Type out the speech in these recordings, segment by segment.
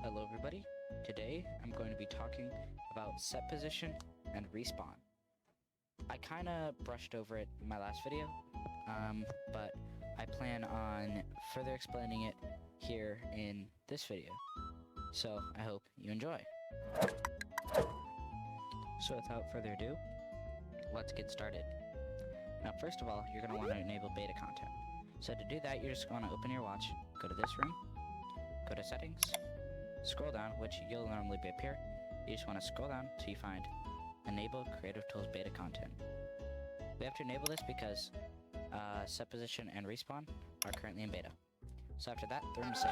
Hello everybody, today I'm going to be talking about set position and respawn. I kinda brushed over it in my last video, but I plan on further explaining it here in this video, so I hope you enjoy. So without further ado, let's get started. Now first of all, you're going to want to enable beta content. So to do that, you're just going to open your watch, go to this room, go to settings, scroll down, which you'll normally be up here. You just want to scroll down till you find Enable Creative Tools Beta Content. We have to enable this because set position and respawn are currently in beta. So after that, throw them to save.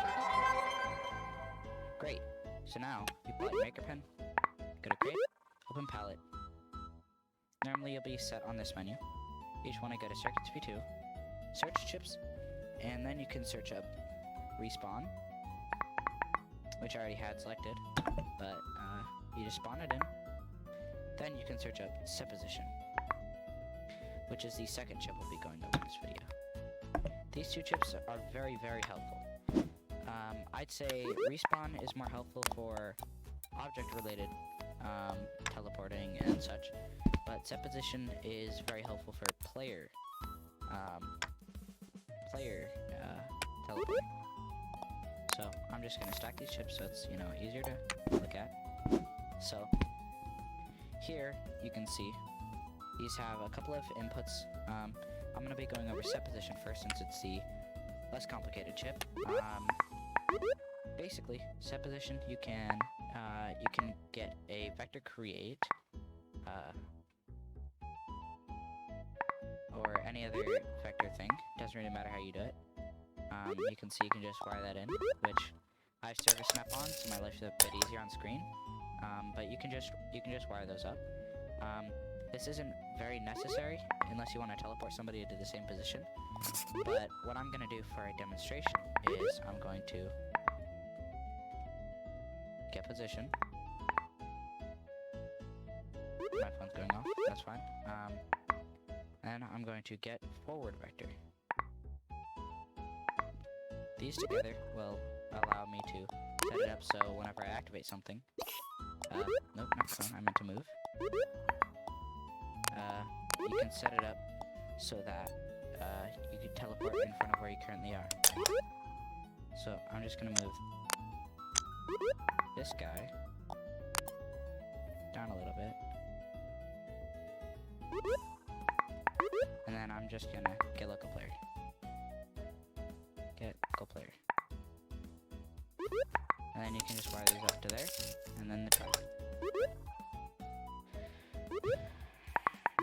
Great. So now, you pull out your maker pen, go to Create, open Palette. Normally you'll be set on this menu. You just want to go to Circuit CV2, search chips, and then you can search up respawn, which I already had selected, but you just spawn it in. Then you can search up set position, which is the second chip we'll be going over in this video. These two chips are very, very helpful. I'd say respawn is more helpful for object-related teleporting and such, but set position is very helpful for player teleporting. So I'm just gonna stack these chips so it's easier to look at. So here you can see these have a couple of inputs. I'm gonna be going over set position first since it's the less complicated chip. Basically, set position you can get a vector create or any other vector thing. Doesn't really matter how you do it. You can see you can just wire that in, which I have service snap on, so my life's a bit easier on screen. But you can just wire those up. This isn't very necessary unless you want to teleport somebody into the same position. But what I'm going to do for a demonstration is I'm going to get position. My phone's going off, that's fine. And I'm going to get forward vector. These together will allow me to set it up so whenever I activate something, nope, not phone, I meant to move. You can set it up so that you can teleport in front of where you currently are. So I'm just gonna move this guy down a little bit, and then I'm just gonna get local player. Get local player. And then you can just wire these up to there, and then the track.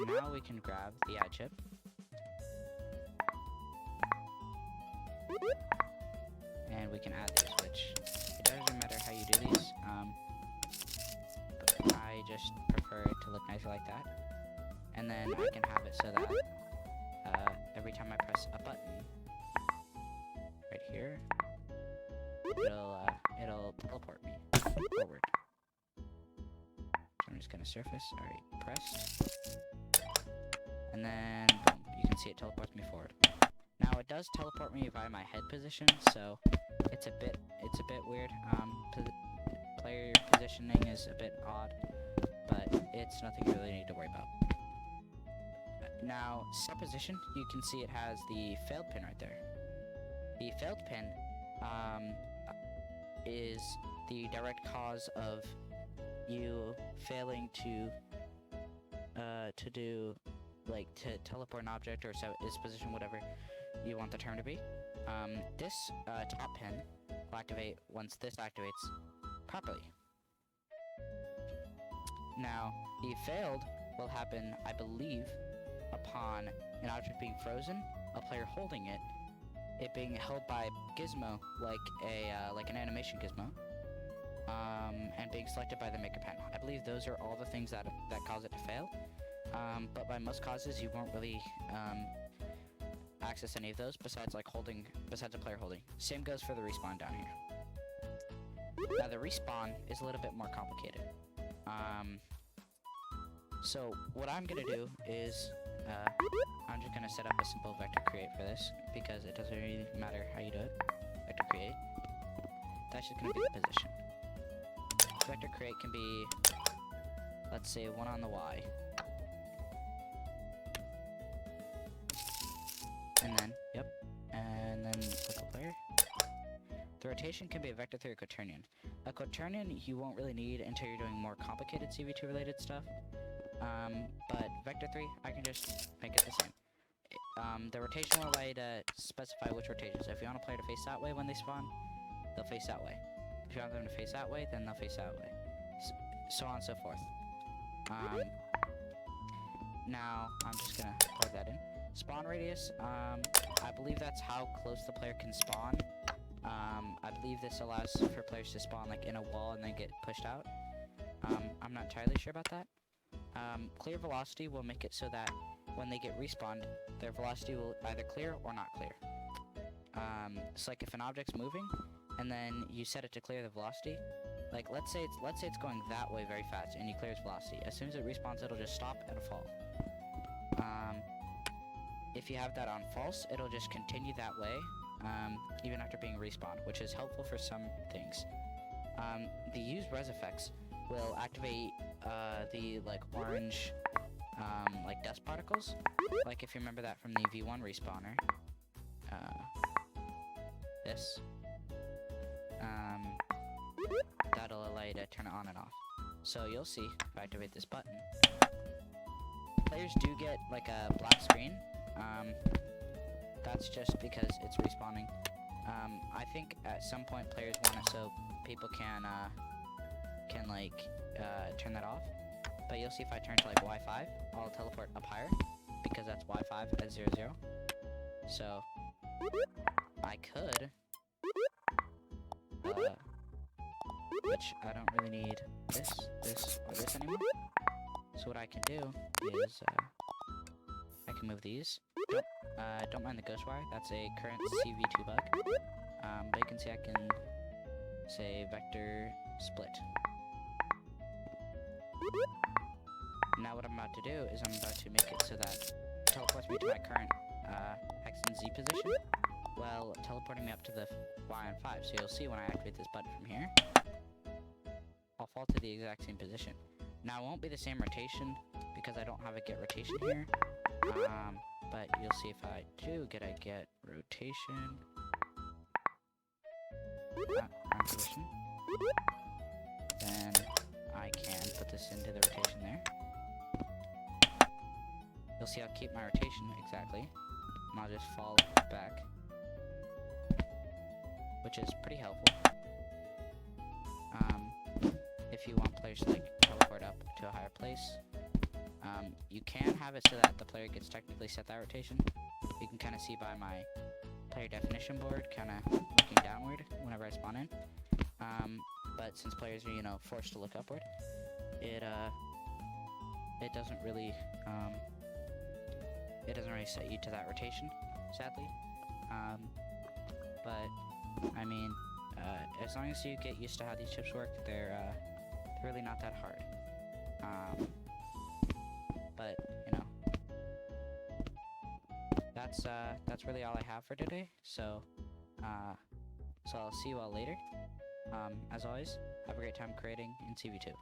Now we can grab the add chip. And we can add these, which it doesn't matter how you do these. But I just prefer it to look nicer like that. And then I can have it so that every time I press a button right here, it'll teleport me forward. So I'm just gonna surface. Alright, pressed. And then boom, you can see it teleports me forward. Now it does teleport me via my head position, so it's a bit weird. Player positioning is a bit odd, but it's nothing you really need to worry about. Now, set position, you can see it has the failed pin right there. The failed pin is the direct cause of you failing to teleport an object or set its position, whatever you want the term to be. This top pin will activate once this activates properly. Now, the failed will happen, I believe, upon an object being frozen, a player holding it, it being held by gizmo, like an animation gizmo, and being selected by the maker pen. I believe those are all the things that cause it to fail. But by most causes, you won't really access any of those besides a player holding. Same goes for the respawn down here. Now the respawn is a little bit more complicated. So what I'm gonna do is I'm just gonna set up a simple vector create for this because it doesn't really matter how you do it. Vector create. That's just gonna be the position. vector create can be, let's say, 1 on the Y. And then, and then local player. The rotation can be a vector 3 or quaternion. A quaternion you won't really need until you're doing more complicated CV2 related stuff. But vector 3, I can just make it the same. The rotation will allow you to specify which rotation. So if you want a player to face that way when they spawn, they'll face that way. If you want them to face that way, then they'll face that way. So on and so forth. Now, I'm just gonna plug that in. Spawn radius, I believe that's how close the player can spawn. I believe this allows for players to spawn like in a wall and then get pushed out. I'm not entirely sure about that. Clear velocity will make it so that when they get respawned, their velocity will either clear or not clear. So like if an object's moving and then you set it to clear the velocity, like let's say it's going that way very fast and you clear its velocity. As soon as it respawns, it'll just stop and fall. If you have that on false, it'll just continue that way, even after being respawned, which is helpful for some things. The use res effects will activate the like orange like dust particles, like if you remember that from the V1 respawner. This. That'll allow you to turn it on and off. So you'll see if I activate this button, players do get like a black screen. That's just because it's respawning. I think at some point players want it so people can like turn that off. But you'll see if I turn to like Y5, I'll teleport up higher because that's Y5 at 0, 0. So I could, which I don't really need this, or this anymore. So what I can do is I can move these. Don't mind the ghost wire. That's a current CV2 bug. But you can see I can say vector split. Now what I'm about to do is I'm about to make it so that it teleports me to my current X and Z position, while teleporting me up to the Y on 5. So you'll see when I activate this button from here, I'll fall to the exact same position. Now it won't be the same rotation because I don't have a get rotation here. But you'll see if I do get a get rotation. Wrong position. Then I can put this into the rotation there. You'll see I'll keep my rotation exactly, and I'll just fall back, which is pretty helpful. If you want players to like teleport up to a higher place, you can have it so that the player gets technically set that rotation. You can kind of see by my player definition board, kind of looking downward whenever I spawn in. But since players are, you know, forced to look upward, it doesn't really set you to that rotation, sadly. But I mean, as long as you get used to how these chips work, they're really not that hard. But you know, that's really all I have for today. So I'll see you all later. As always, have a great time creating in CV2.